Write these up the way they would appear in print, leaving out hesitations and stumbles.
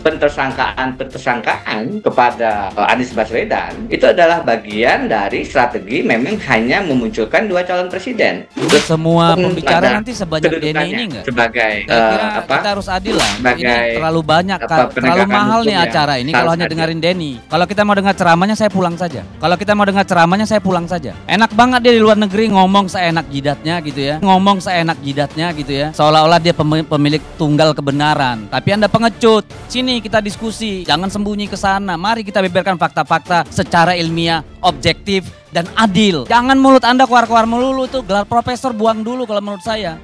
pentersangkaan kepada Anies Baswedan itu adalah bagian dari strategi memang hanya memunculkan dua calon presiden. Untuk semua pembicara nanti sebanyak Denny ini enggak? Sebagai kita harus adil lah. Ini terlalu banyak, terlalu mahal nih acara ini kalau hanya dengerin Denny. Kalau kita mau dengar ceramahnya saya pulang saja. Enak banget dia di luar negeri ngomong seenak jidatnya gitu ya. Seolah-olah dia pemilik tunggal kebenaran. Tapi Anda pengecut. Sini kita diskusi. Jangan sembunyi ke sana. Mari kita beberkan fakta-fakta secara ilmiah, objektif dan adil. Jangan mulut Anda keluar-keluar melulu tuh, gelar profesor buang dulu kalau menurut saya.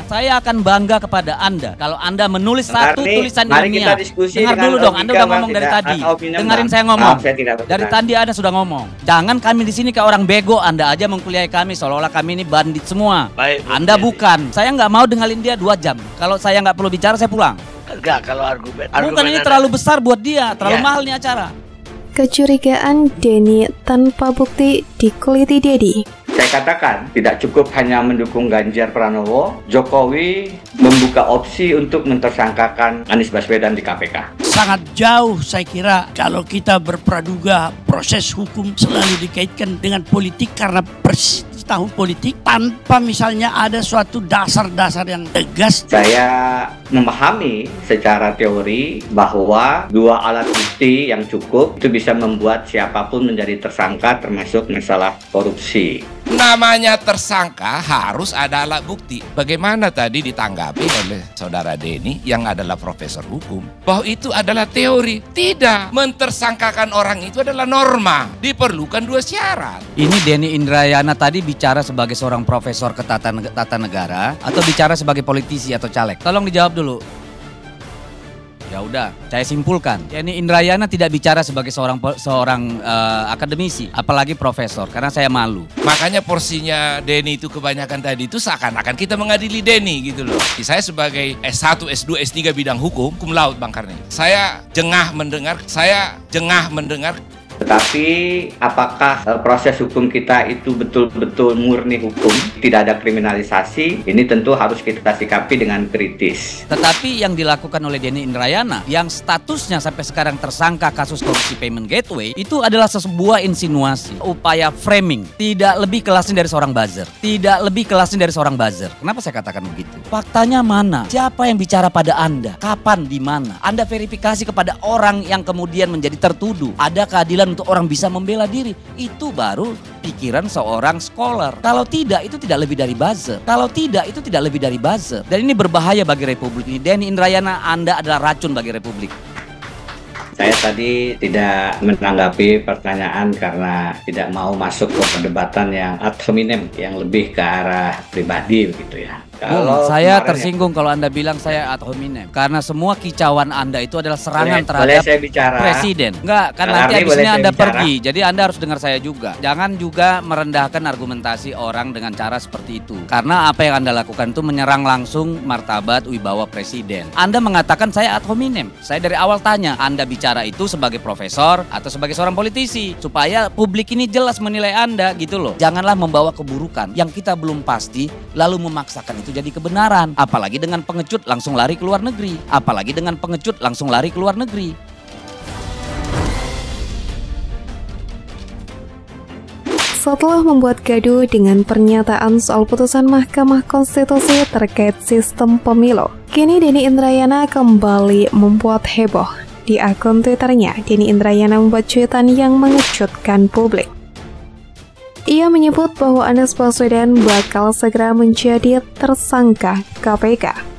Saya akan bangga kepada Anda kalau Anda menulis satu tulisan ilmiah. Dengar dulu dong, Anda udah ngomong dari tadi. Dengerin saya ngomong. Dari tadi Anda sudah ngomong. Jangan kami di sini kayak orang bego. Anda aja mengkuliahi kami seolah-olah kami ini bandit semua. Baik, Anda bukan. Saya nggak mau dengerin dia 2 jam. Kalau saya nggak perlu bicara, saya pulang. Enggak, kalau argumen Bukan, ini terlalu besar buat dia, terlalu mahal nih acara. Kecurigaan Denny tanpa bukti dikuliti Dedi. Saya katakan tidak cukup hanya mendukung Ganjar Pranowo, Jokowi membuka opsi untuk mentersangkakan Anies Baswedan di KPK. Sangat jauh saya kira kalau kita berpraduga proses hukum selalu dikaitkan dengan politik karena tahun politik tanpa misalnya ada suatu dasar-dasar yang tegas. Saya memahami secara teori bahwa 2 alat bukti yang cukup itu bisa membuat siapapun menjadi tersangka termasuk masalah korupsi. Namanya tersangka harus ada alat bukti. Bagaimana tadi ditanggapi oleh saudara Denny yang adalah profesor hukum bahwa itu adalah teori. Tidak, mentersangkakan orang itu adalah norma. Diperlukan 2 syarat. Ini Denny Indrayana tadi bicara sebagai seorang profesor tata negara atau bicara sebagai politisi atau caleg? Tolong dijawab dulu. Ya udah, saya simpulkan. Denny Indrayana tidak bicara sebagai seorang akademisi, apalagi profesor, karena saya malu. Makanya porsinya Denny itu kebanyakan tadi itu seakan-akan kita mengadili Denny gitu loh. Saya sebagai S1, S2, S3 bidang hukum laude Bang Karni. Saya jengah mendengar. Tetapi apakah proses hukum kita itu betul-betul murni hukum, tidak ada kriminalisasi, ini tentu harus kita sikapi dengan kritis. Tetapi yang dilakukan oleh Denny Indrayana, yang statusnya sampai sekarang tersangka kasus korupsi payment gateway, itu adalah sebuah insinuasi, upaya framing, tidak lebih kelasnya dari seorang buzzer. Kenapa saya katakan begitu? Faktanya mana? Siapa yang bicara pada Anda? Kapan? Di mana? Anda verifikasi kepada orang yang kemudian menjadi tertuduh. Ada keadilan untuk orang bisa membela diri. Itu baru pikiran seorang scholar. Kalau tidak, itu tidak lebih dari buzzer. Dan ini berbahaya bagi Republik ini. Denny Indrayana, Anda adalah racun bagi Republik. Saya tadi tidak menanggapi pertanyaan karena tidak mau masuk ke perdebatan yang ad hominem, yang lebih ke arah pribadi begitu ya. Saya tersinggung kalau Anda bilang saya ad hominem, karena semua kicauan Anda itu adalah serangan terhadap presiden. Enggak, kan nanti habis ini Anda pergi, jadi Anda harus dengar saya juga. Jangan juga merendahkan argumentasi orang dengan cara seperti itu, karena apa yang Anda lakukan itu menyerang langsung martabat wibawa presiden. Anda mengatakan saya ad hominem. Saya dari awal tanya, Anda bicara itu sebagai profesor atau sebagai seorang politisi, supaya publik ini jelas menilai Anda gitu loh. Janganlah membawa keburukan yang kita belum pasti lalu memaksakan itu jadi kebenaran. Apalagi dengan pengecut langsung lari ke luar negeri. Setelah membuat gaduh dengan pernyataan soal putusan Mahkamah Konstitusi terkait sistem pemilu, kini Denny Indrayana kembali membuat heboh. Di akun Twitternya, Denny Indrayana membuat cuitan yang mengejutkan publik. Ia menyebut bahwa Anies Baswedan bakal segera menjadi tersangka KPK.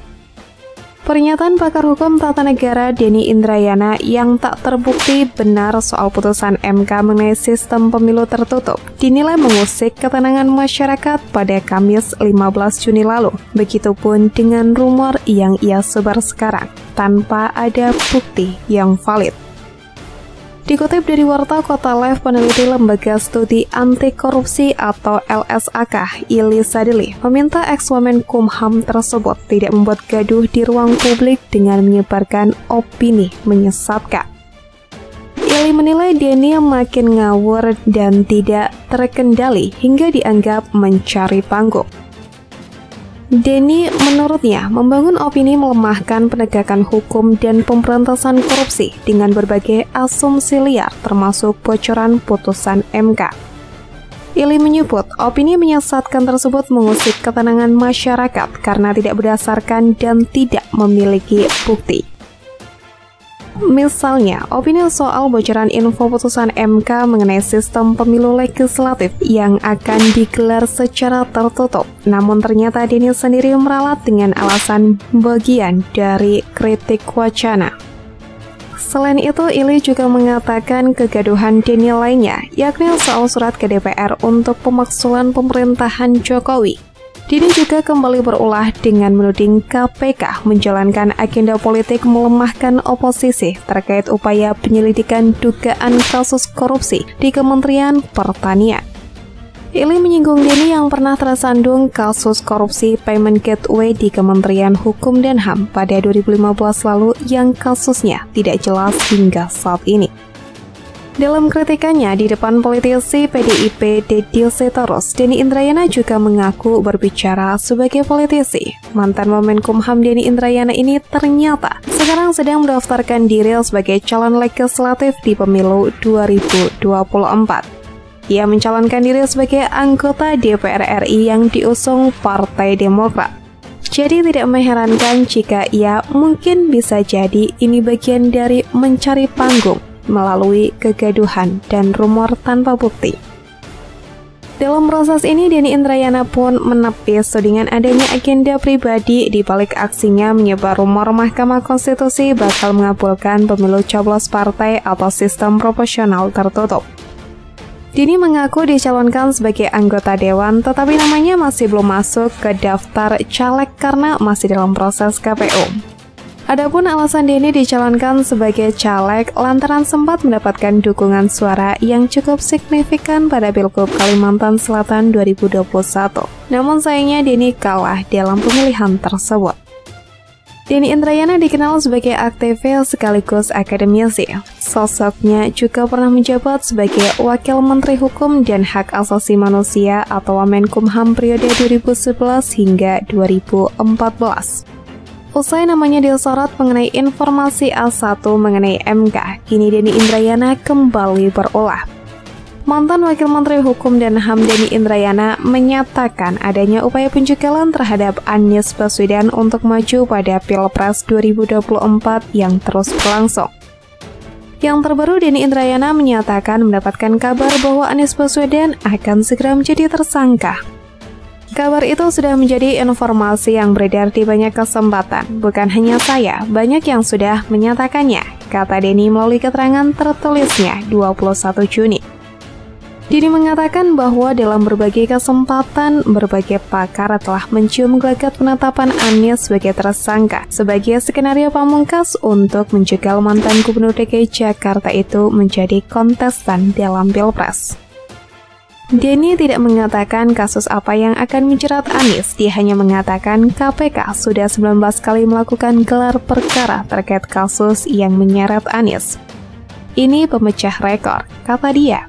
Pernyataan pakar hukum tata negara Denny Indrayana yang tak terbukti benar soal putusan MK mengenai sistem pemilu tertutup dinilai mengusik ketenangan masyarakat pada Kamis 15 Juni lalu. Begitupun dengan rumor yang ia sebar sekarang tanpa ada bukti yang valid. Dikutip dari Warta Kota Live, peneliti Lembaga Studi Anti Korupsi atau LSAK, Ili Sadili, meminta ex-Wamenkumham tersebut tidak membuat gaduh di ruang publik dengan menyebarkan opini menyesatkan. Ili menilai Denny makin ngawur dan tidak terkendali hingga dianggap mencari panggung. Denny menurutnya membangun opini melemahkan penegakan hukum dan pemberantasan korupsi dengan berbagai asumsi liar termasuk bocoran putusan MK. Ili menyebut opini menyesatkan tersebut mengusik ketenangan masyarakat karena tidak berdasarkan dan tidak memiliki bukti. Misalnya, opini soal bocoran info putusan MK mengenai sistem pemilu legislatif yang akan digelar secara tertutup. Namun ternyata Denny sendiri meralat dengan alasan bagian dari kritik wacana. Selain itu, Ili juga mengatakan kegaduhan Denny lainnya, yakni soal surat ke DPR untuk pemaksulan pemerintahan Jokowi. Denny juga kembali berulah dengan menuding KPK menjalankan agenda politik melemahkan oposisi terkait upaya penyelidikan dugaan kasus korupsi di Kementerian Pertanian. Ili menyinggung Denny yang pernah tersandung kasus korupsi payment gateway di Kementerian Hukum dan HAM pada 2015 lalu yang kasusnya tidak jelas hingga saat ini. Dalam kritikannya di depan politisi PDIP Deddy Sitorus, Denny Indrayana juga mengaku berbicara sebagai politisi. Mantan Wamenkumham Denny Indrayana ini ternyata sekarang sedang mendaftarkan diri sebagai calon legislatif di pemilu 2024. Ia mencalonkan diri sebagai anggota DPR RI yang diusung Partai Demokrat. Jadi tidak mengherankan jika ia mungkin bisa jadi ini bagian dari mencari panggung melalui kegaduhan dan rumor tanpa bukti. Dalam proses ini, Denny Indrayana pun menepis tudingan adanya agenda pribadi di balik aksinya menyebar rumor Mahkamah Konstitusi bakal mengabulkan pemilu coblos partai atau sistem proporsional tertutup. Denny mengaku dicalonkan sebagai anggota dewan, tetapi namanya masih belum masuk ke daftar caleg karena masih dalam proses KPU. Adapun alasan Denny dicalonkan sebagai caleg lantaran sempat mendapatkan dukungan suara yang cukup signifikan pada Pilgub Kalimantan Selatan 2021. Namun sayangnya Denny kalah dalam pemilihan tersebut. Denny Indrayana dikenal sebagai aktivis sekaligus akademisi. Sosoknya juga pernah menjabat sebagai Wakil Menteri Hukum dan Hak Asasi Manusia atau Wamenkumham periode 2011 hingga 2014. Usai namanya disorot mengenai informasi A1 mengenai MK, kini Denny Indrayana kembali berulah. Mantan Wakil Menteri Hukum dan HAM Denny Indrayana menyatakan adanya upaya penjagalan terhadap Anies Baswedan untuk maju pada Pilpres 2024 yang terus berlangsung. Yang terbaru, Denny Indrayana menyatakan mendapatkan kabar bahwa Anies Baswedan akan segera menjadi tersangka. Kabar itu sudah menjadi informasi yang beredar di banyak kesempatan. Bukan hanya saya, banyak yang sudah menyatakannya, kata Denny melalui keterangan tertulisnya 21 Juni. Denny mengatakan bahwa dalam berbagai kesempatan, berbagai pakar telah mencium gelagat penetapan Anies sebagai tersangka sebagai skenario pamungkas untuk menjegal mantan Gubernur DKI Jakarta itu menjadi kontestan dalam Pilpres. Denny tidak mengatakan kasus apa yang akan menjerat Anies, dia hanya mengatakan KPK sudah 19 kali melakukan gelar perkara terkait kasus yang menyeret Anies. Ini pemecah rekor, kata dia.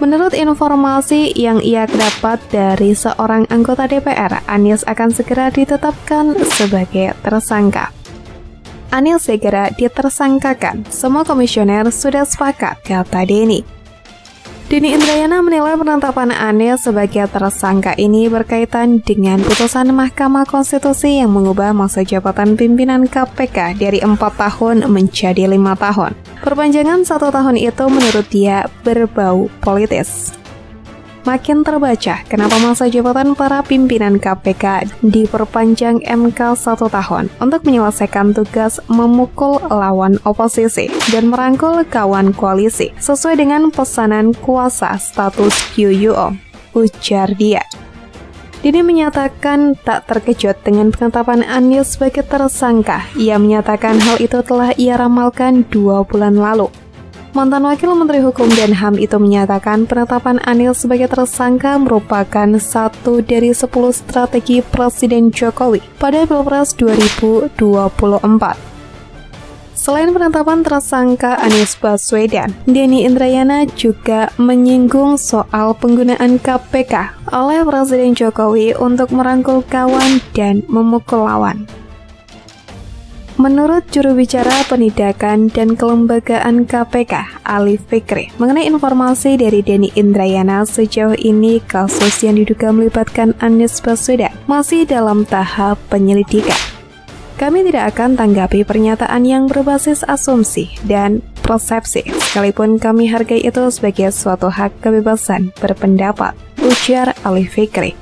Menurut informasi yang ia dapat dari seorang anggota DPR, Anies akan segera ditetapkan sebagai tersangka. Anies segera ditersangkakan, semua komisioner sudah sepakat, kata Denny. Denny Indrayana menilai penetapan Anies sebagai tersangka ini berkaitan dengan putusan Mahkamah Konstitusi yang mengubah masa jabatan pimpinan KPK dari 4 tahun menjadi 5 tahun. Perpanjangan 1 tahun itu menurut dia berbau politis. Makin terbaca kenapa masa jabatan para pimpinan KPK diperpanjang MK 1 tahun untuk menyelesaikan tugas memukul lawan oposisi dan merangkul kawan koalisi sesuai dengan pesanan kuasa status QUO, ujar dia. Denny menyatakan tak terkejut dengan penetapan Anies sebagai tersangka. Ia menyatakan hal itu telah ia ramalkan 2 bulan lalu. Mantan Wakil Menteri Hukum dan HAM itu menyatakan penetapan Anies sebagai tersangka merupakan satu dari 10 strategi Presiden Jokowi pada Pilpres 2024. Selain penetapan tersangka Anies Baswedan, Denny Indrayana juga menyinggung soal penggunaan KPK oleh Presiden Jokowi untuk merangkul kawan dan memukul lawan. Menurut juru bicara penindakan dan kelembagaan KPK, Ali Fikri, mengenai informasi dari Denny Indrayana sejauh ini kasus yang diduga melibatkan Anies Baswedan masih dalam tahap penyelidikan. Kami tidak akan tanggapi pernyataan yang berbasis asumsi dan persepsi, sekalipun kami hargai itu sebagai suatu hak kebebasan berpendapat, ujar Ali Fikri.